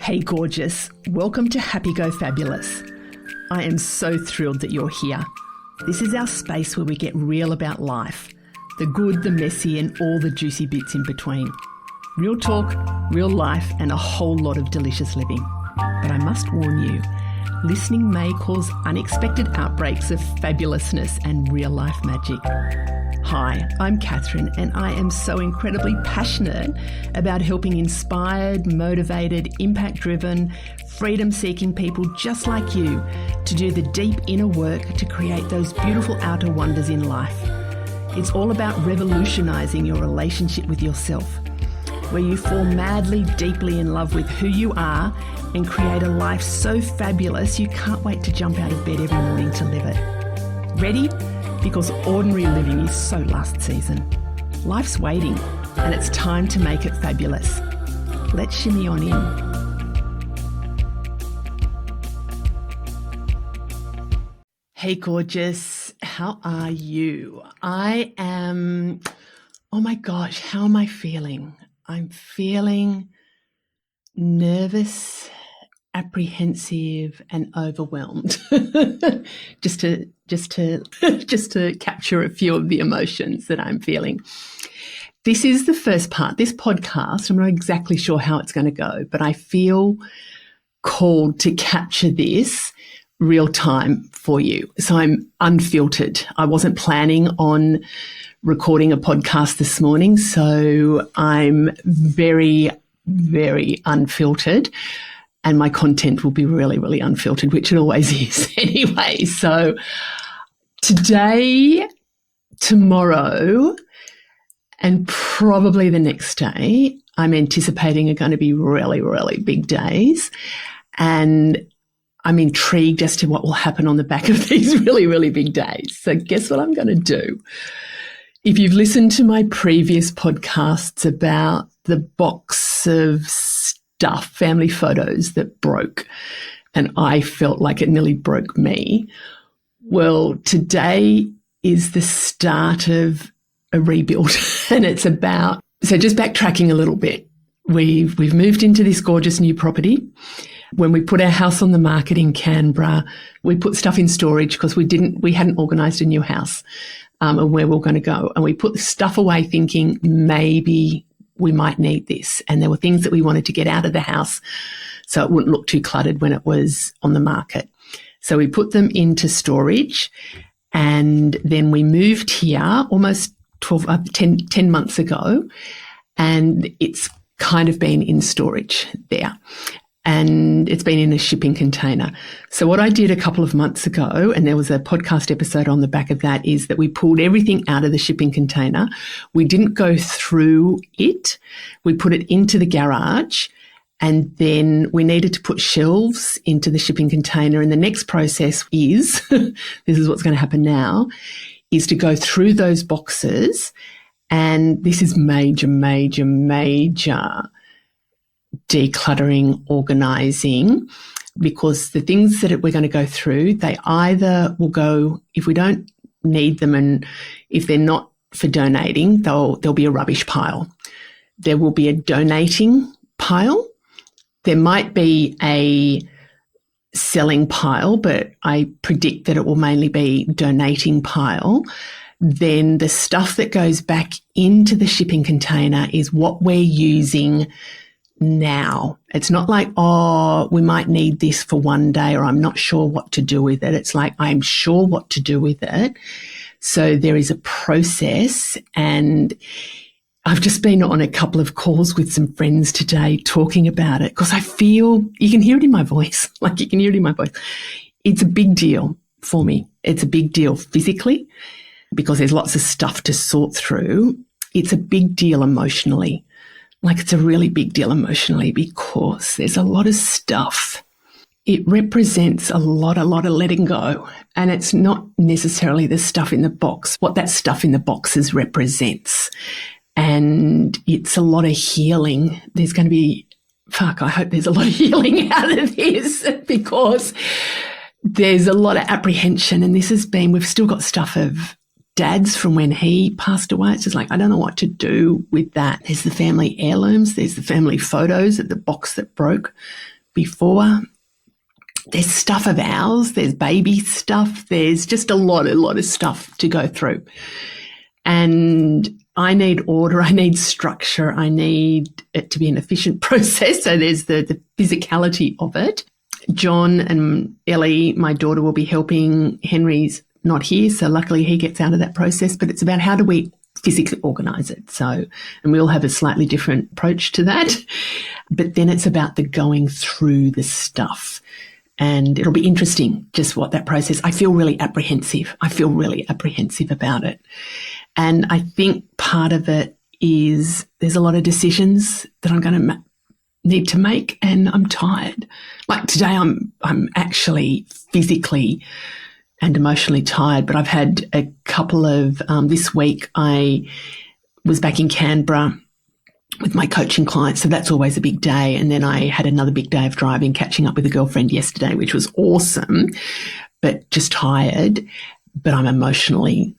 Hey gorgeous, welcome to Happy Go Fabulous. I am so thrilled that you're here. This is our space where we get real about life, the good, the messy and all the juicy bits in between. Real talk, real life and a whole lot of delicious living. But I must warn you, listening may cause unexpected outbreaks of fabulousness and real life magic. Hi, I'm Catherine and I am so incredibly passionate about helping inspired, motivated, impact-driven, freedom-seeking people just like you to do the deep inner work to create those beautiful outer wonders in life. It's all about revolutionising your relationship with yourself, where you fall madly, deeply in love with who you are and create a life so fabulous you can't wait to jump out of bed every morning to live it. Ready? Because ordinary living is so last season. Life's waiting and it's time to make it fabulous. Let's shimmy on in. Hey gorgeous, how are you? Oh my gosh, how am I feeling? I'm feeling nervous, apprehensive and overwhelmed. just to capture a few of the emotions that I'm feeling. This is the first part. This podcast, I'm not exactly sure how it's going to go, but I feel called to capture this real time for you. So I'm unfiltered. I wasn't planning on recording a podcast this morning, so I'm very, very unfiltered. And my content will be really, really unfiltered, which it always is anyway. So today, tomorrow, and probably the next day, I'm anticipating are going to be really, really big days. And I'm intrigued as to what will happen on the back of these really, really big days. So guess what I'm going to do? If you've listened to my previous podcasts about the box of stuff, family photos that broke, and I felt like it nearly broke me. Well, today is the start of a rebuild, and it's about, so just backtracking a little bit, we've moved into this gorgeous new property. When we put our house on the market in Canberra, we put stuff in storage because we hadn't organised a new house and where we were going to go, and we put the stuff away thinking maybe we might need this. And there were things that we wanted to get out of the house so it wouldn't look too cluttered when it was on the market. So we put them into storage, and then we moved here almost 10 months ago, and it's kind of been in storage there. And it's been in a shipping container. So what I did a couple of months ago, and there was a podcast episode on the back of that, is that we pulled everything out of the shipping container. We didn't go through it. We put it into the garage, and then we needed to put shelves into the shipping container. And the next process is, this is what's going to happen now, is to go through those boxes. And this is major, major, major decluttering, organising, because the things that we're going to go through, they either will go, if we don't need them and if they're not for donating, there'll be a rubbish pile. There will be a donating pile. There might be a selling pile, but I predict that it will mainly be donating pile. Then the stuff that goes back into the shipping container is what we're using now. It's not like, oh, we might need this for one day, or I'm not sure what to do with it. It's like, I'm sure what to do with it. So there is a process, and I've just been on a couple of calls with some friends today talking about it, because I feel, you can hear it in my voice, It's a big deal for me. It's a big deal physically because there's lots of stuff to sort through. It's a big deal emotionally. It's a really big deal emotionally because there's a lot of stuff. It represents a lot of letting go. And it's not necessarily the stuff in the box, what that stuff in the boxes represents. And it's a lot of healing. There's going to be, I hope there's a lot of healing out of this, because there's a lot of apprehension. And we've still got stuff of Dad's from when he passed away. It's just like, I don't know what to do with that. There's the family heirlooms. There's the family photos at the box that broke. before. There's stuff of ours, there's baby stuff, there's just a lot of stuff to go through. And I need order, I need structure, I need it to be an efficient process. So there's the physicality of it. John and Ellie, my daughter, will be helping. Henry's not here, so luckily he gets out of that process. But it's about how do we physically organise it. So, and we all have a slightly different approach to that. But then it's about the going through the stuff. And it'll be interesting just what that process, I feel really apprehensive about it. And I think part of it is there's a lot of decisions that I'm going to need to make, and I'm tired. Like today I'm actually physically and emotionally tired, but I've had a couple of, this week I was back in Canberra with my coaching clients, so that's always a big day. And then I had another big day of driving, catching up with a girlfriend yesterday, which was awesome, but just tired. But I'm emotionally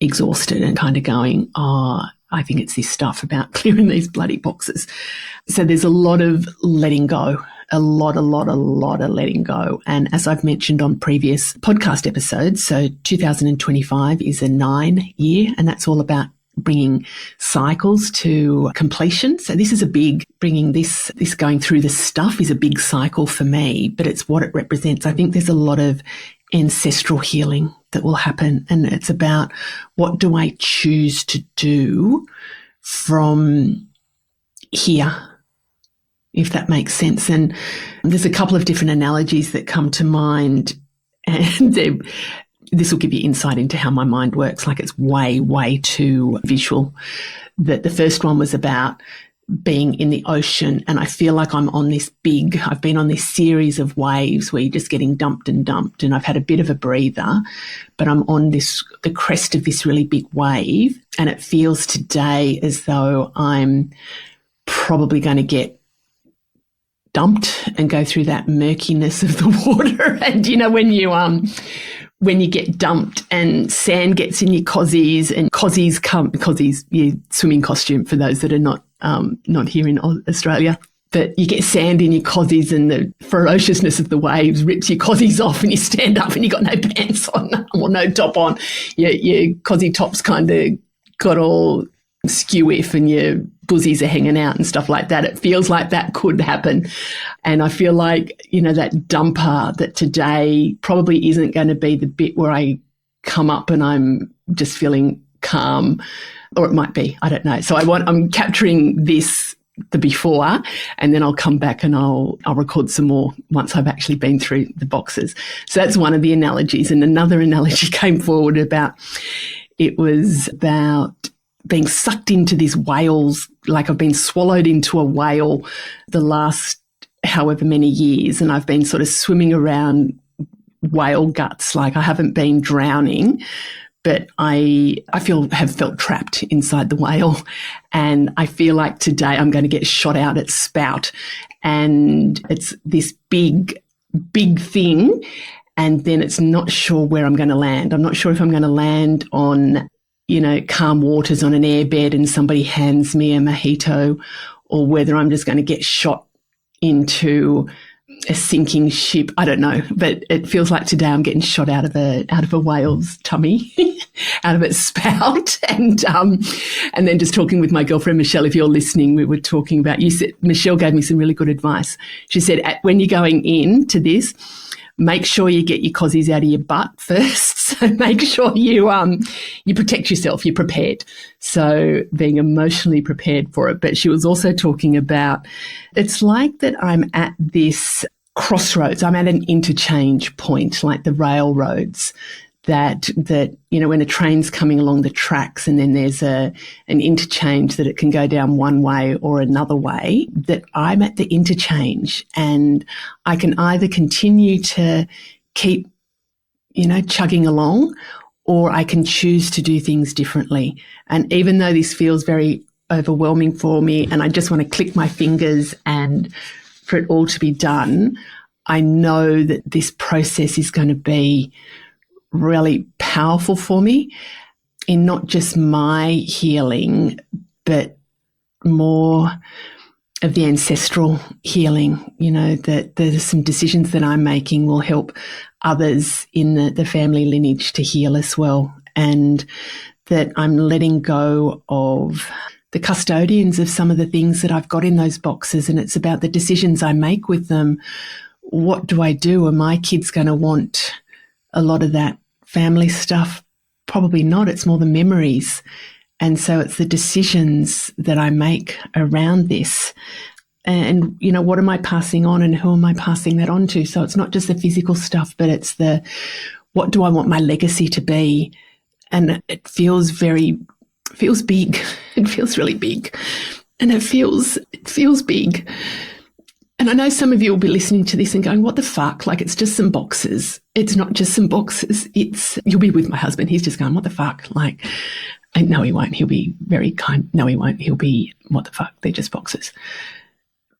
exhausted and kind of going, I think it's this stuff about clearing these bloody boxes. So there's a lot of letting go, a lot of letting go. And as I've mentioned on previous podcast episodes, so 2025 is a 9-year, and that's all about bringing cycles to completion. So this is a big, bringing this going through the stuff is a big cycle for me, but it's what it represents. I think there's a lot of ancestral healing that will happen, and it's about what do I choose to do from here, if that makes sense. And there's a couple of different analogies that come to mind, and this will give you insight into how my mind works. Like it's way too visual. The first one was about being in the ocean, and I feel like I've been on this series of waves where you're just getting dumped, and I've had a bit of a breather, but I'm on the crest of this really big wave, and it feels today as though I'm probably going to get dumped and go through that murkiness of the water. And you know, when you get dumped and sand gets in your cozies, and cozies, your swimming costume for those that are not here in Australia, but you get sand in your cozies and the ferociousness of the waves rips your cozies off, and you stand up and you got no pants on or no top on. Your cozie top's kind of got all skew-iff and your buzzies are hanging out and stuff like that. It feels like that could happen. And I feel like, you know, that dumper that today probably isn't going to be the bit where I come up and I'm just feeling calm, or it might be, I don't know. So I'm capturing the before, and then I'll come back and I'll record some more once I've actually been through the boxes. So that's one of the analogies. And another analogy came forward about being sucked into these whales, like I've been swallowed into a whale the last however many years, and I've been sort of swimming around whale guts. Like I haven't been drowning, but I have felt trapped inside the whale, and I feel like today I'm going to get shot out at spout, and it's this big thing, and then it's not sure where I'm going to land. I'm not sure if I'm going to land on, you know, calm waters on an airbed and somebody hands me a mojito, or whether I'm just going to get shot into a sinking ship. I don't know, but it feels like today I'm getting shot out of a whale's tummy, out of its spout. And then just talking with my girlfriend Michelle, if you're listening, we were talking about, Michelle gave me some really good advice. She said, when you're going into this, make sure you get your cozies out of your butt first. So make sure you protect yourself, you're prepared. So being emotionally prepared for it. But she was also talking about, it's like that I'm at this crossroads. I'm at an interchange point, like the railroads, that you know, when a train's coming along the tracks and then there's an interchange that it can go down one way or another way, that I'm at the interchange, and I can either continue to keep, you know, chugging along, or I can choose to do things differently. And even though this feels very overwhelming for me and I just want to click my fingers and for it all to be done, I know that this process is going to be really powerful for me in not just my healing, but more of the ancestral healing, that there's some decisions that I'm making will help others in the family lineage to heal as well. And that I'm letting go of the custodians of some of the things that I've got in those boxes. And it's about the decisions I make with them. What do I do? Are my kids going to want a lot of that family stuff? Probably not. It's more the memories. And so it's the decisions that I make around this. And, what am I passing on and who am I passing that on to? So it's not just the physical stuff, but it's what do I want my legacy to be? And it feels big. It feels really big. And it feels big. And I know some of you will be listening to this and going, what the fuck? Like, it's just some boxes. It's not just some boxes. You'll be with my husband. He's just going, what the fuck? Like, no, he won't. He'll be very kind. No, he won't. He'll be, what the fuck? They're just boxes.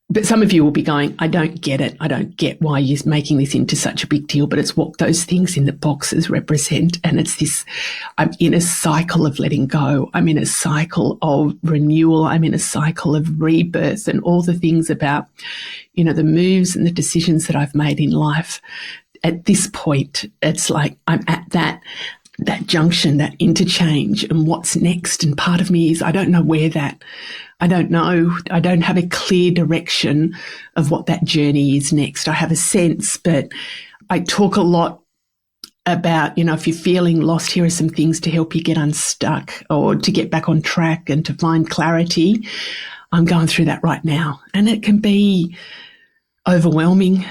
But some of you will be going, I don't get it. I don't get why you're making this into such a big deal, but it's what those things in the boxes represent. And it's this, I'm in a cycle of letting go. I'm in a cycle of renewal. I'm in a cycle of rebirth and all the things about, the moves and the decisions that I've made in life. At this point, it's like I'm at that junction, that interchange, and what's next. And part of me is, I don't know I don't know. I don't have a clear direction of what that journey is next. I have a sense, but I talk a lot about, if you're feeling lost, here are some things to help you get unstuck or to get back on track and to find clarity. I'm going through that right now. And it can be overwhelming,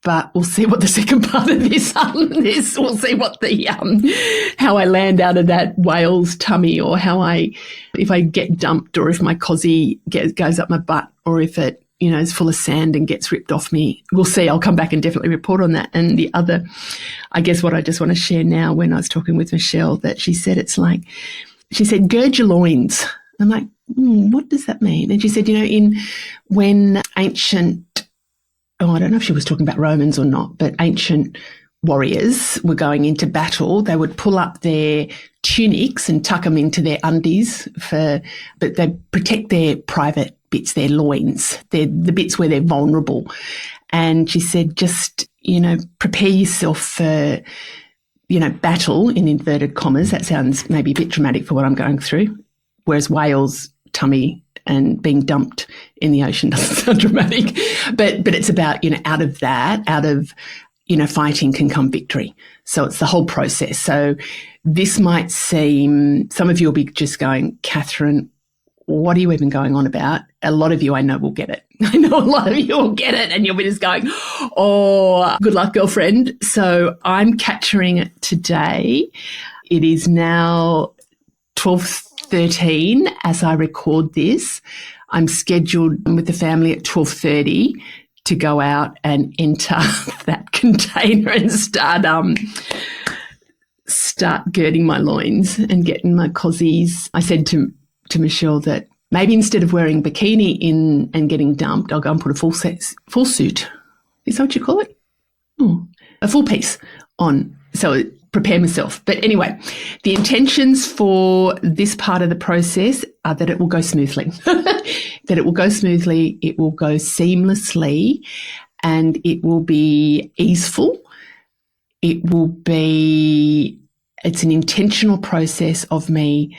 but we'll see what the second part of this is. We'll see what how I land out of that whale's tummy, or if I get dumped, or if my cozie goes up my butt, or if it, is full of sand and gets ripped off me. We'll see. I'll come back and definitely report on that. And the other, I guess what I just want to share now, when I was talking with Michelle, that she said, gird your loins. I'm like, what does that mean? And she said, when ancient, I don't know if she was talking about Romans or not, but ancient warriors were going into battle, they would pull up their tunics and tuck them into their undies but they protect their private bits, their loins, the bits where they're vulnerable. And she said, just, prepare yourself for, battle in inverted commas. That sounds maybe a bit dramatic for what I'm going through. Whereas whale's tummy and being dumped in the ocean doesn't sound dramatic, but it's about, out of fighting can come victory. So it's the whole process. So this might seem, some of you will be just going, Catherine, what are you even going on about? A lot of you I know will get it. I know a lot of you will get it, and you'll be just going, oh, good luck, girlfriend. So I'm capturing it today. It is now 12:13 as I record this. I'm scheduled with the family at 12:30 to go out and enter that container and start girding my loins and getting my cozies. I said to Michelle that maybe instead of wearing bikini in and getting dumped, I'll go and put a full suit. Is that what you call it? A full piece on. So prepare myself. But anyway, the intentions for this part of the process are that it will go smoothly, it will go seamlessly, and it will be easeful. It's an intentional process of me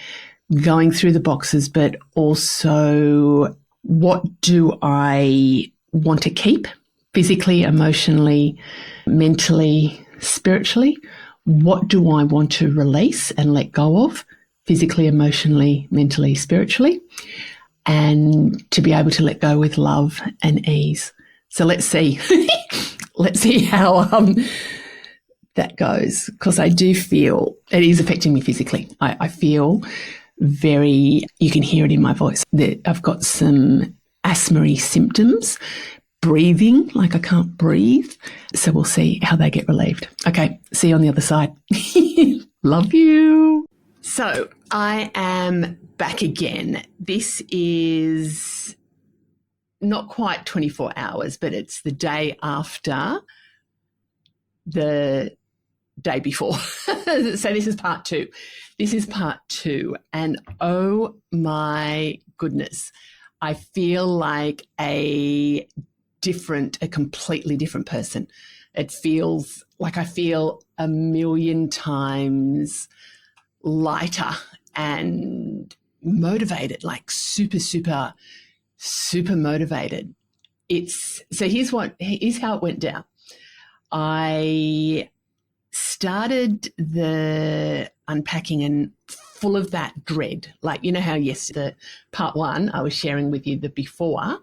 going through the boxes, but also what do I want to keep physically, emotionally, mentally, spiritually? What do I want to release and let go of physically, emotionally, mentally, spiritually? And to be able to let go with love and ease. So let's see. Let's see how that goes, because I do feel it is affecting me physically. I feel you can hear it in my voice, that I've got some asthma-y symptoms, breathing, like I can't breathe. So we'll see how they get relieved. Okay, see you on the other side. Love you. So I am back again. This is not quite 24 hours, but it's the day after the day before. So this is part two. And oh my goodness, I feel like a completely different person. It feels like I feel a million times lighter and motivated, like super, super, super motivated. Here's how it went down. I started the unpacking and full of that dread. Like, you know how, yes, the part one I was sharing with you the before,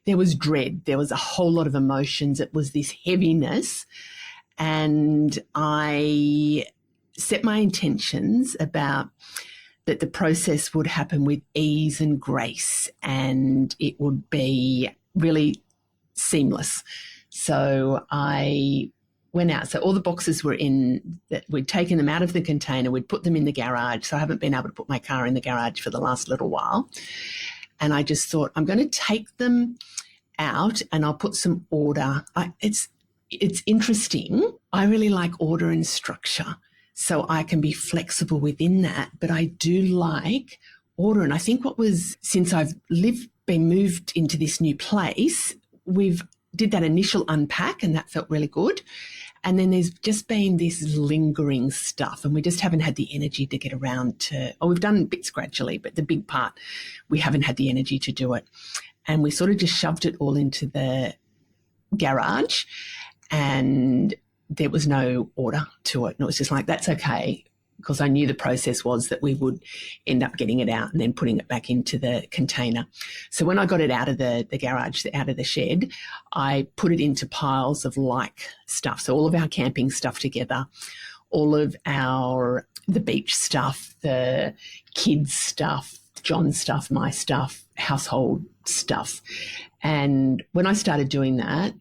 there was dread. There was a whole lot of emotions. It was this heaviness. And I set my intentions about that the process would happen with ease and grace, and it would be really seamless. So I went out. So all the boxes were in, that we'd taken them out of the container, we'd put them in the garage. So I haven't been able to put my car in the garage for the last little while. And I just thought, I'm going to take them out and I'll put some order. It's interesting. I really like order and structure, so I can be flexible within that. But I do like order. And I think since I've been moved into this new place, we've did that initial unpack and that felt really good. And then there's just been this lingering stuff, and we just haven't had the energy to get around to, we've done bits gradually, but the big part, we haven't had the energy to do it. And we sort of just shoved it all into the garage, and there was no order to it. And it was just like, that's okay, because I knew the process was that we would end up getting it out and then putting it back into the container. So when I got it out of the garage, out of the shed, I put it into piles of like stuff. So all of our camping stuff together, all of the beach stuff, the kids stuff, John's stuff, my stuff, household stuff. And when I started doing that,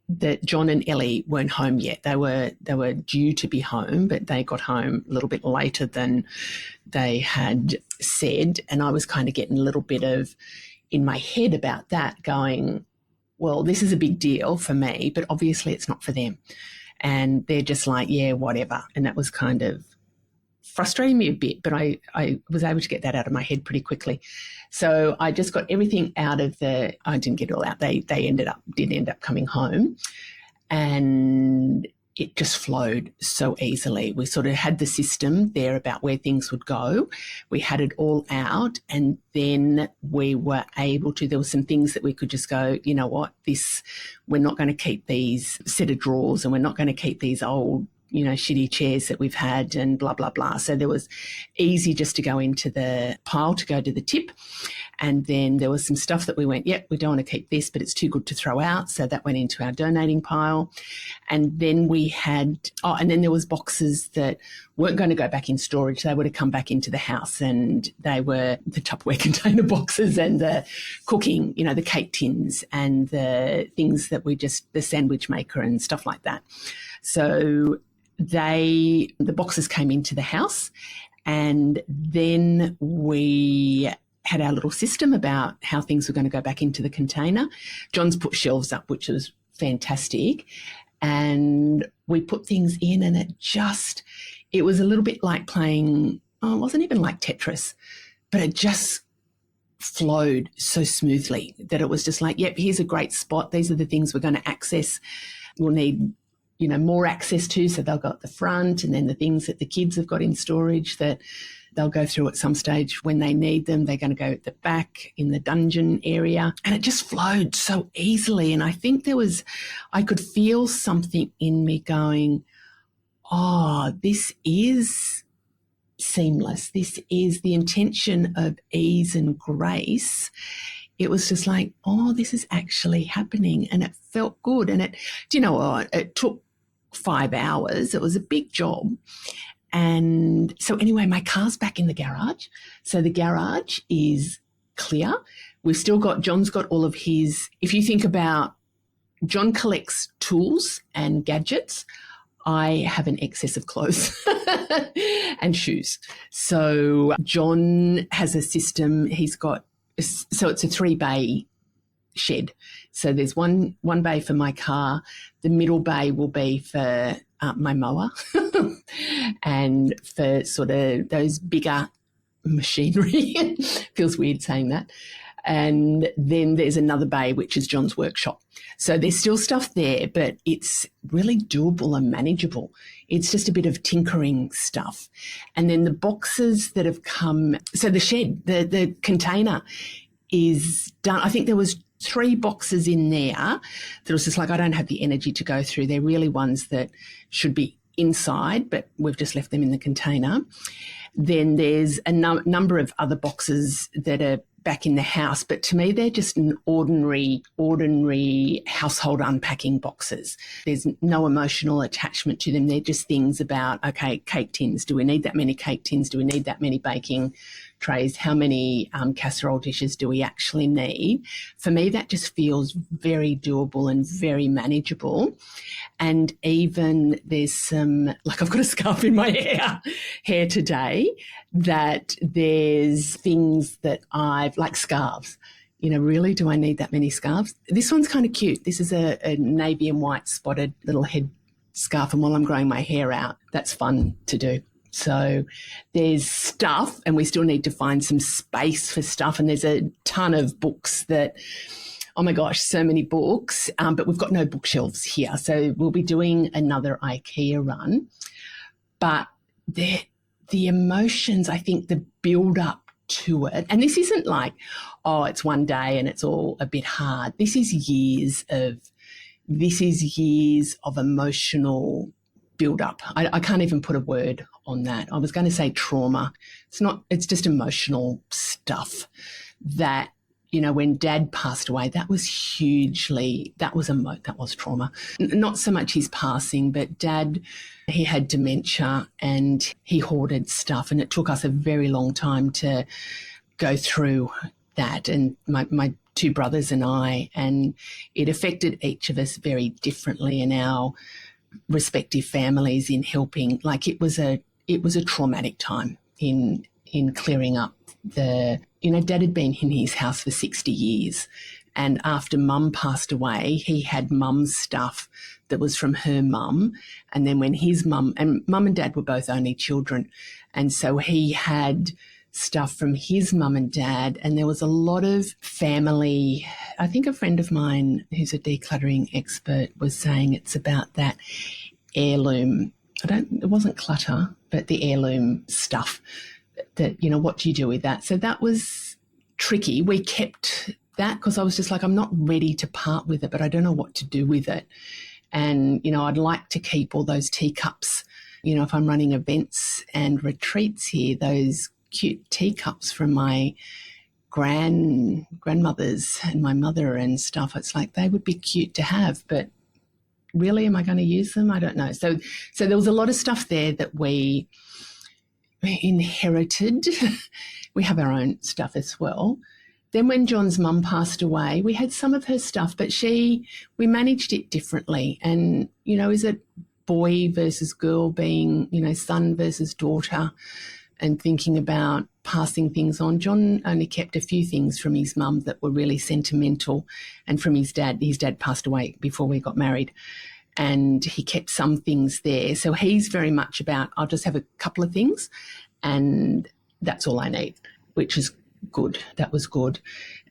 that John and Ellie weren't home yet. They were due to be home, but they got home a little bit later than they had said. And I was kind of getting a little bit of in my head about that, going, well, this is a big deal for me, but obviously it's not for them. And they're just like, yeah, whatever. And that was kind of frustrating me a bit, but I was able to get that out of my head pretty quickly. So I just got everything out of I didn't get it all out. They did end up coming home, and it just flowed so easily. We sort of had the system there about where things would go. We had it all out, and then we were able to, there were some things that we could just go, you know what, we're not going to keep these set of drawers, and we're not going to keep these old, shitty chairs that we've had and blah, blah, blah. So there was easy just to go into the pile, to go to the tip. And then there was some stuff that we went, yep, we don't want to keep this, but it's too good to throw out. So that went into our donating pile. And then we had, and then there was boxes that weren't going to go back in storage. They would have come back into the house, and they were the Tupperware container boxes and the cooking, the cake tins and the things that the sandwich maker and stuff like that. So the boxes came into the house, and then we had our little system about how things were going to go back into the container. John's put shelves up, which was fantastic. And we put things in, and it was a little bit like playing, it wasn't even like Tetris, but it just flowed so smoothly that it was just like, yep, here's a great spot. These are the things we're going to access. We'll need more access to, so they'll go at the front, and then the things that the kids have got in storage that they'll go through at some stage when they need them, they're going to go at the back in the dungeon area. And it just flowed so easily. And I think I could feel something in me going, this is seamless. This is the intention of ease and grace. It was just like, this is actually happening. And it felt good. And it took 5 hours. It was a big job. And so anyway, my car's back in the garage. So the garage is clear. We've still got, John's got all of his, if you think about, John collects tools and gadgets. I have an excess of clothes and shoes. So John has a system. He's got, so it's a 3-bay shed. So there's one bay for my car. The middle bay will be for my mower and for sort of those bigger machinery. Feels weird saying that. And then there's another bay, which is John's workshop. So there's still stuff there, but it's really doable and manageable. It's just a bit of tinkering stuff. And then the boxes that have come, so the shed, the container is done. I think there was 3 boxes in there that was just like, I don't have the energy to go through. They're really ones that should be inside, but we've just left them in the container. Then there's a number of other boxes that are back in the house, but to me they're just an ordinary household unpacking boxes. There's no emotional attachment to them. They're just things about, okay, cake tins, do we need that many cake tins? Do we need that many baking trays? How many casserole dishes do we actually need? For me, that just feels very doable and very manageable. And even there's some, like I've got a scarf in my hair today, that there's things that like scarves. You know, really, do I need that many scarves? This one's kind of cute. This is a navy and white spotted little head scarf. And while I'm growing my hair out, that's fun to do. So there's stuff, and we still need to find some space for stuff. And there's a ton of books that, oh my gosh, so many books, but we've got no bookshelves here. So we'll be doing another IKEA run. But the emotions, I think the build up to it, and this isn't like, oh, it's one day and it's all a bit hard. This is years of emotional build up. I can't even put a word on that. I was going to say trauma. It's not, it's just emotional stuff that, you know, when Dad passed away, that was trauma. Not so much his passing, but Dad, he had dementia and he hoarded stuff, and it took us a very long time to go through that. And my 2 brothers and I, and it affected each of us very differently in our respective families in helping. Like it was a traumatic time in clearing up Dad had been in his house for 60 years. And after Mum passed away, he had Mum's stuff that was from her mum. And then when his Mum and Dad were both only children. And so he had stuff from his Mum and Dad. And there was a lot of family. I think a friend of mine who's a decluttering expert was saying it's about that heirloom. It wasn't clutter, but the heirloom stuff. That, you know, what do you do with that? So that was tricky. We kept that because I was just like, I'm not ready to part with it, but I don't know what to do with it. And, you know, I'd like to keep all those teacups. You know, if I'm running events and retreats here, those cute teacups from my grandmothers and my mother and stuff, it's like they would be cute to have, but really, am I going to use them? I don't know. So there was a lot of stuff there that we inherited. We have our own stuff as well. Then when John's mum passed away, we had some of her stuff, but we managed it differently. And, you know, is it boy versus girl, being, you know, son versus daughter, and thinking about passing things on. John only kept a few things from his mum that were really sentimental, and from his dad. His dad passed away before we got married, and he kept some things there. So he's very much about, I'll just have a couple of things and that's all I need, which is good. That was good.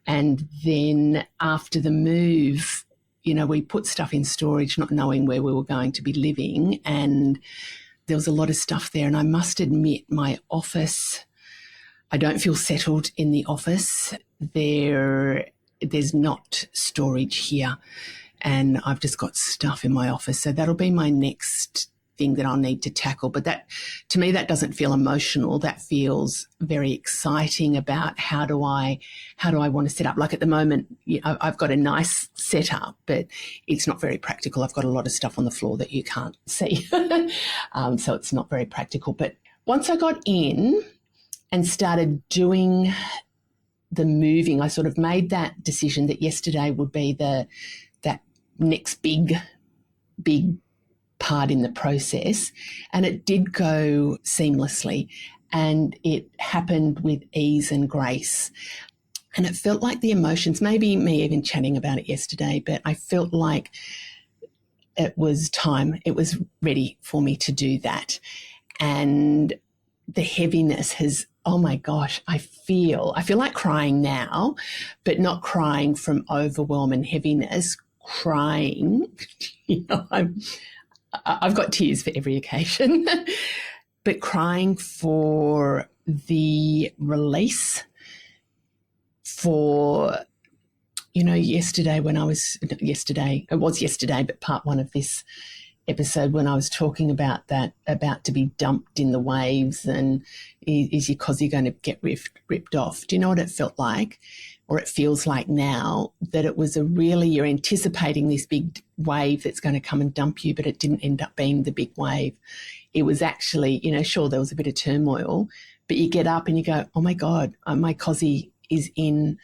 And then after the move, you know, we put stuff in storage, not knowing where we were going to be living, and there was a lot of stuff there. And I must admit, my office, I don't feel settled in the office. There's not storage here, and I've just got stuff in my office. So that'll be my next thing that I'll need to tackle. But that, to me, that doesn't feel emotional. That feels very exciting about how do I want to set up. Like at the moment, you know, I've got a nice setup, but it's not very practical. I've got a lot of stuff on the floor that you can't see. So it's not very practical. But once I got in and started doing the moving, I sort of made that decision that yesterday would be that next big part in the process, and it did go seamlessly, and it happened with ease and grace. And it felt like the emotions, maybe me even chatting about it yesterday, but I felt like it was time. It was ready for me to do that. And the heaviness has oh my gosh, I feel like crying now, but not crying from overwhelm and heaviness, crying, I've got tears for every occasion, but crying for the release, for, yesterday, it was yesterday, but part one of this episode when I was talking about that, about to be dumped in the waves and is your cozie going to get ripped off? Do you know what it felt like, or it feels like now, that it was you're anticipating this big wave that's going to come and dump you, but it didn't end up being the big wave. It was actually, sure, there was a bit of turmoil, but you get up and you go, oh my God, my cozie is in,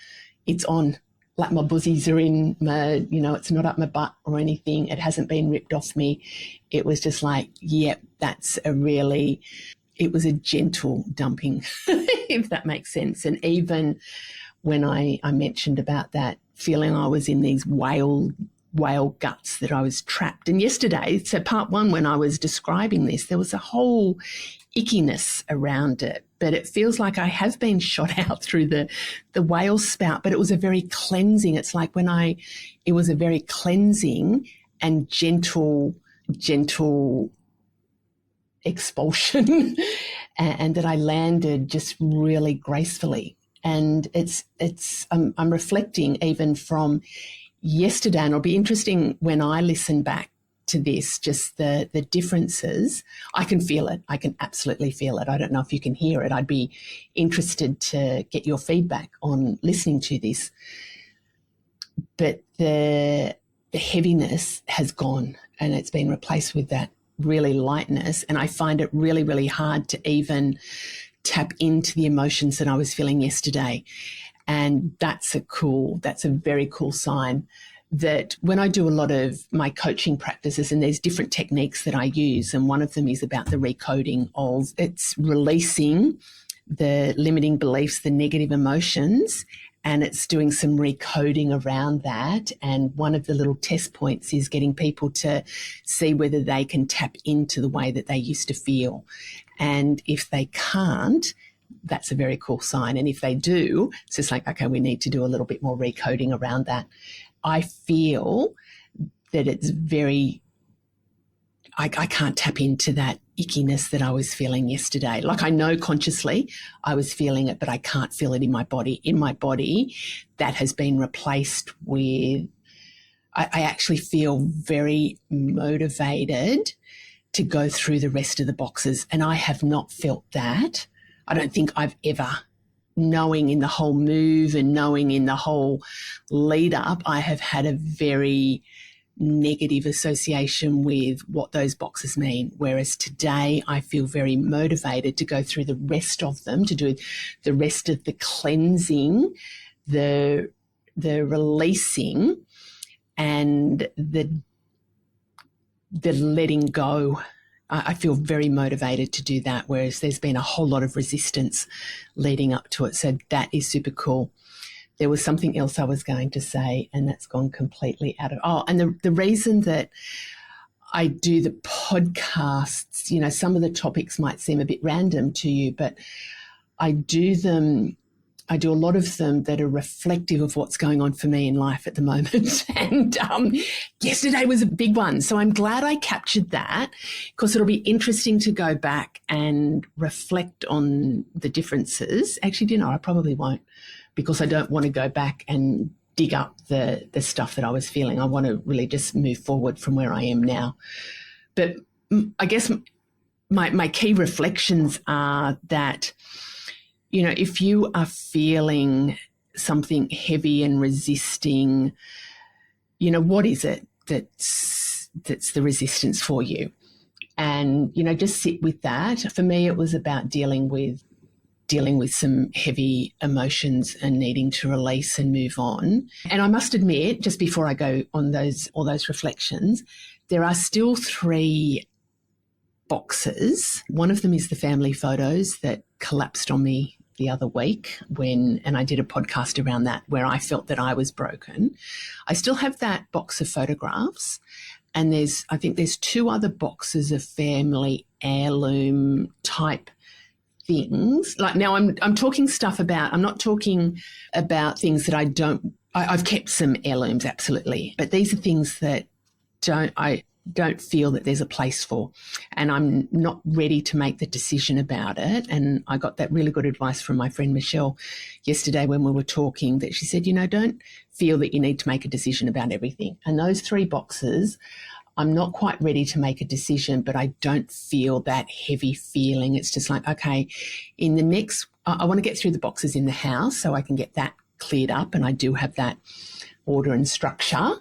it's on. Like my buzzies are in my, it's not up my butt or anything. It hasn't been ripped off me. It was just like, yep, it was a gentle dumping, if that makes sense. And even when I mentioned about that feeling I was in these whale guts, that I was trapped. And yesterday, so part one, when I was describing this, there was a whole ickiness around it, but it feels like I have been shot out through the whale spout, but it was a very cleansing. It's like it was a very cleansing and gentle expulsion and that I landed just really gracefully. And I'm reflecting even from yesterday, and it'll be interesting when I listen back to this, just the differences. I can feel it. I can absolutely feel it. I don't know if you can hear it. I'd be interested to get your feedback on listening to this. But the heaviness has gone and it's been replaced with that really lightness. And I find it really, really hard to even tap into the emotions that I was feeling yesterday. And that's a very cool sign that when I do a lot of my coaching practices, and there's different techniques that I use, and one of them is about the recoding of, it's releasing the limiting beliefs, the negative emotions, and it's doing some recoding around that. And one of the little test points is getting people to see whether they can tap into the way that they used to feel. And if they can't, that's a very cool sign. And if they do, it's just like, okay, we need to do a little bit more recoding around that. I feel that it's I can't tap into that ickiness that I was feeling yesterday. Like, I know consciously I was feeling it, but I can't feel it in my body. In my body, that has been replaced with, I actually feel very motivated to go through the rest of the boxes. And I have not felt that. I don't think I've ever, knowing in the whole move and knowing in the whole lead up, I have had a very negative association with what those boxes mean. Whereas today I feel very motivated to go through the rest of them, to do the rest of the cleansing, the releasing, and the letting go. I feel very motivated to do that, whereas there's been a whole lot of resistance leading up to it. So that is super cool. There was something else I was going to say, and that's gone completely out of... Oh, and the reason that I do the podcasts, some of the topics might seem a bit random to you, but I do a lot of them that are reflective of what's going on for me in life at the moment. And yesterday was a big one. So I'm glad I captured that, because it'll be interesting to go back and reflect on the differences. Actually, I probably won't, because I don't want to go back and dig up the stuff that I was feeling. I want to really just move forward from where I am now. But I guess my key reflections are that, if you are feeling something heavy and resisting, what is it that's the resistance for you? And, just sit with that. For me, it was about dealing with some heavy emotions and needing to release and move on. And I must admit, just before I go on all those reflections, there are still 3 boxes. One of them is the family photos that collapsed on me the other week and I did a podcast around that, where I felt that I was broken. I still have that box of photographs, and I think there's 2 other boxes of family heirloom type things. Like now I'm talking stuff about, I'm not talking about things that I've kept some heirlooms, absolutely. But these are things that I don't feel that there's a place for, and I'm not ready to make the decision about it. And I got that really good advice from my friend Michelle yesterday when we were talking, that she said, don't feel that you need to make a decision about everything. And those 3 boxes, I'm not quite ready to make a decision, but I don't feel that heavy feeling. It's just like, okay, in the next, I want to get through the boxes in the house so I can get that cleared up. And I do have that order and structure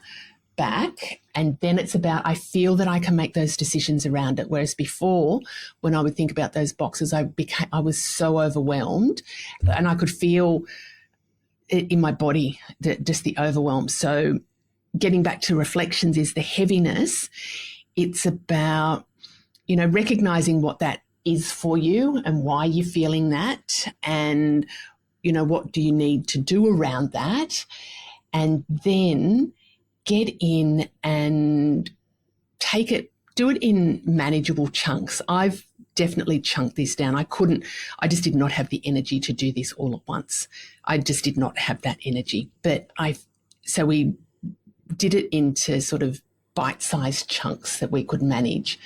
back. And then it's about, I feel that I can make those decisions around it. Whereas before, when I would think about those boxes, I was so overwhelmed, and I could feel it in my body, just the overwhelm. So getting back to reflections is the heaviness. It's about, recognizing what that is for you and why you're feeling that, and, what do you need to do around that, and then get in and do it in manageable chunks. I've definitely chunked this down. I just did not have the energy to do this all at once. I just did not have that energy. So we did it into sort of bite-sized chunks that we could manage.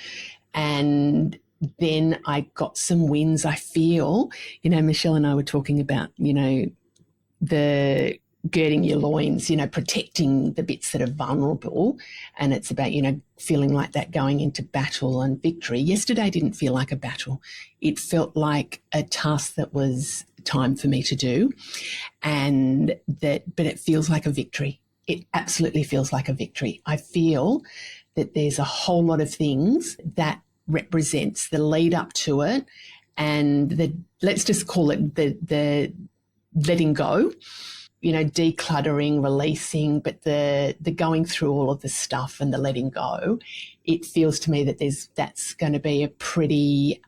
And then I got some wins. I feel, Michelle and I were talking about, the girding your loins, protecting the bits that are vulnerable. And it's about, feeling like that going into battle and victory. Yesterday didn't feel like a battle. It felt like a task that was time for me to do. But it feels like a victory. It absolutely feels like a victory. I feel that there's a whole lot of things that represents the lead up to it, and let's just call it the letting go, decluttering, releasing, but the going through all of the stuff and the letting go. It feels to me that that's going to be a pretty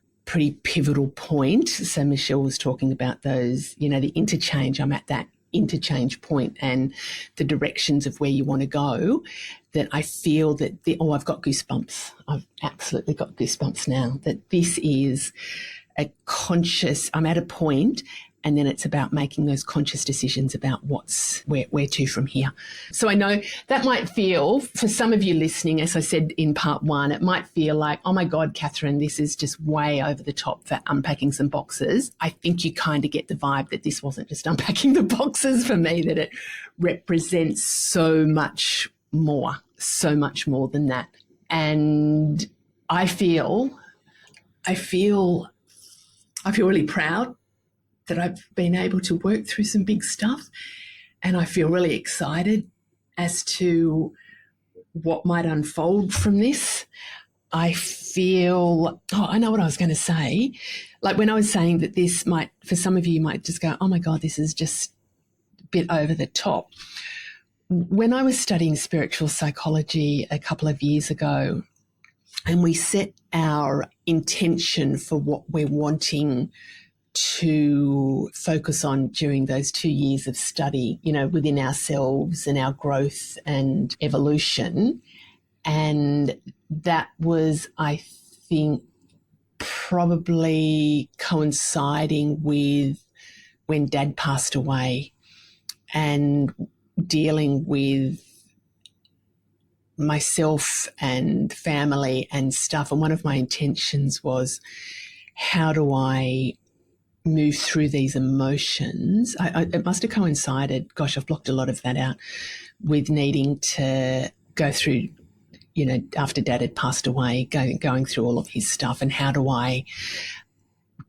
pivotal point. So Michelle was talking about those, the interchange. I'm at that interchange point and the directions of where you want to go, that I feel that I've got goosebumps. I've absolutely got goosebumps now, that this is I'm at a point, and then it's about making those conscious decisions about where to from here. So I know that might feel, for some of you listening, as I said in part 1, it might feel like, oh my God, Catherine, this is just way over the top for unpacking some boxes. I think you kind of get the vibe that this wasn't just unpacking the boxes for me, that it represents so much more than that. And I feel really proud that I've been able to work through some big stuff, and I feel really excited as to what might unfold from this. I know what I was going to say. Like when I was saying that this might, for some of you, might just go, oh my God, this is just a bit over the top. When I was studying spiritual psychology a couple of years ago, and we set our intention for what we're wanting to focus on during those 2 years of study, within ourselves and our growth and evolution. And that was, I think, probably coinciding with when Dad passed away and dealing with myself and family and stuff. And one of my intentions was, how do I move through these emotions? It must have coincided, gosh, I've blocked a lot of that out, with needing to go through, after Dad had passed away, going through all of his stuff, and how do I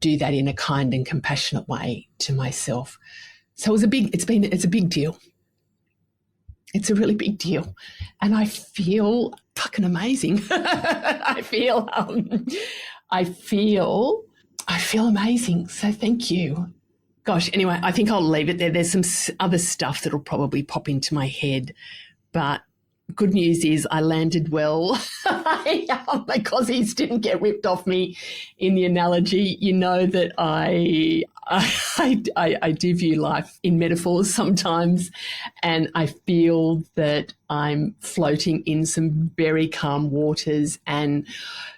do that in a kind and compassionate way to myself. So it's a big deal. It's a really big deal. And I feel fucking amazing. I feel amazing. So thank you. Gosh, anyway, I think I'll leave it there. There's some other stuff that'll probably pop into my head, but good news is I landed well. My cozies didn't get whipped off me in the analogy. You know that I do view life in metaphors sometimes, and I feel that I'm floating in some very calm waters and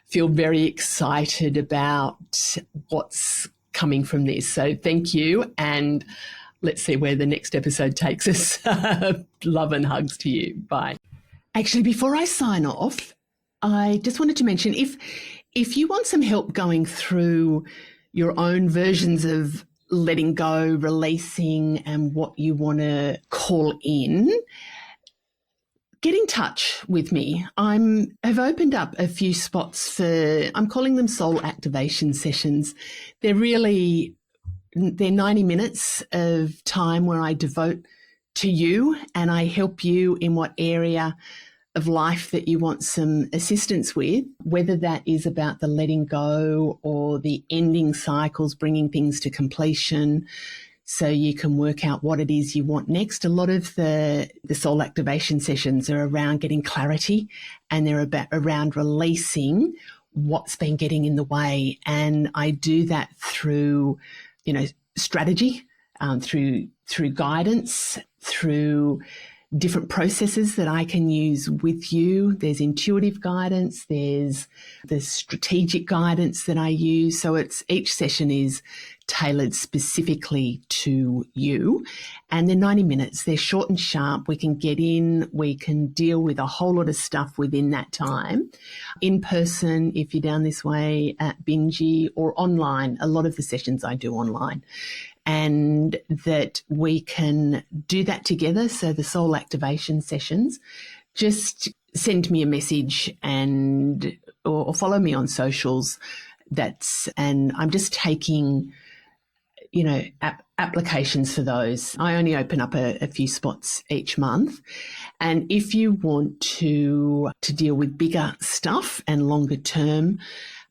feel very excited about what's coming from this. So thank you, and let's see where the next episode takes us. Love and hugs to you. Bye. Actually, before I sign off, I just wanted to mention, if you want some help going through your own versions of letting go, releasing, and what you want to call in, get in touch with me. I've opened up a few spots I'm calling them soul activation sessions. They're 90 minutes of time where I devote to you, and I help you in what area of life that you want some assistance with, whether that is about the letting go or the ending cycles, bringing things to completion, so you can work out what it is you want next. A lot of the soul activation sessions are around getting clarity, and they're around releasing what's been getting in the way. And I do that through, strategy, through guidance, through different processes that I can use with you. There's intuitive guidance, there's the strategic guidance that I use. So each session is tailored specifically to you, and they're 90 minutes. They're short and sharp. We can get in, we can deal with a whole lot of stuff within that time. In person, if you're down this way at Bingy, or online, a lot of the sessions I do online. And that we can do that together. So the soul activation sessions, just send me a message or follow me on socials. And I'm just taking, applications for those. I only open up a few spots each month. And if you want to deal with bigger stuff and longer term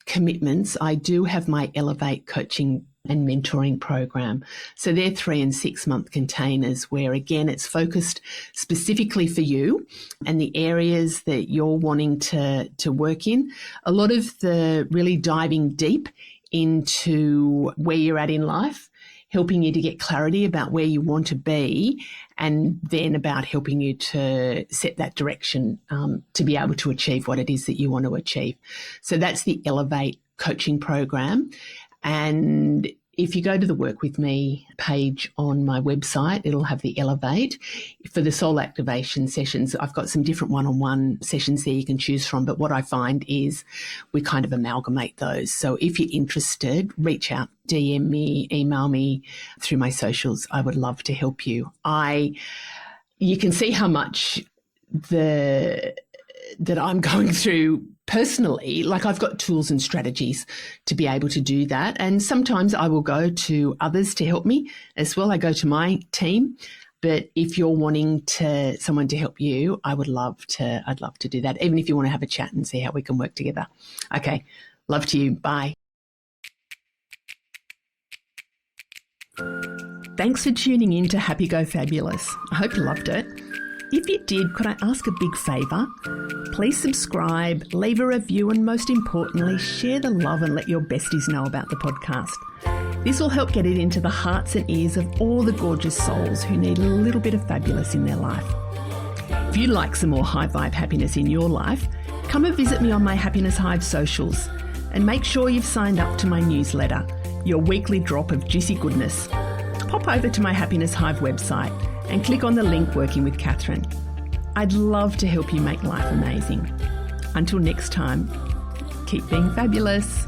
commitments, I do have my Elevate coaching and mentoring program. So they're 3 and 6 month containers where, again, it's focused specifically for you and the areas that you're wanting to work in. A lot of the really diving deep into where you're at in life, helping you to get clarity about where you want to be, and then about helping you to set that direction to be able to achieve what it is that you want to achieve. So that's the Elevate coaching program. And if you go to the Work With Me page on my website, it'll have the Elevate. For the soul activation sessions, I've got some different one-on-one sessions there you can choose from. But what I find is we kind of amalgamate those. So if you're interested, reach out, DM me, email me through my socials. I would love to help you. You can see how much that I'm going through personally. Like, I've got tools and strategies to be able to do that. And sometimes I will go to others to help me as well. I go to my team. But if you're wanting someone to help you, I'd love to do that, even if you want to have a chat and see how we can work together. Okay. Love to you. Bye. Thanks for tuning in to Happy Go Fabulous. I hope you loved it. If you did, could I ask a big favour? Please subscribe, leave a review, and most importantly, share the love and let your besties know about the podcast. This will help get it into the hearts and ears of all the gorgeous souls who need a little bit of fabulous in their life. If you'd like some more high vibe happiness in your life, come and visit me on my Happiness Hive socials, and make sure you've signed up to my newsletter, your weekly drop of juicy goodness. Pop over to my Happiness Hive website and click on the link Working with Catherine. I'd love to help you make life amazing. Until next time, keep being fabulous.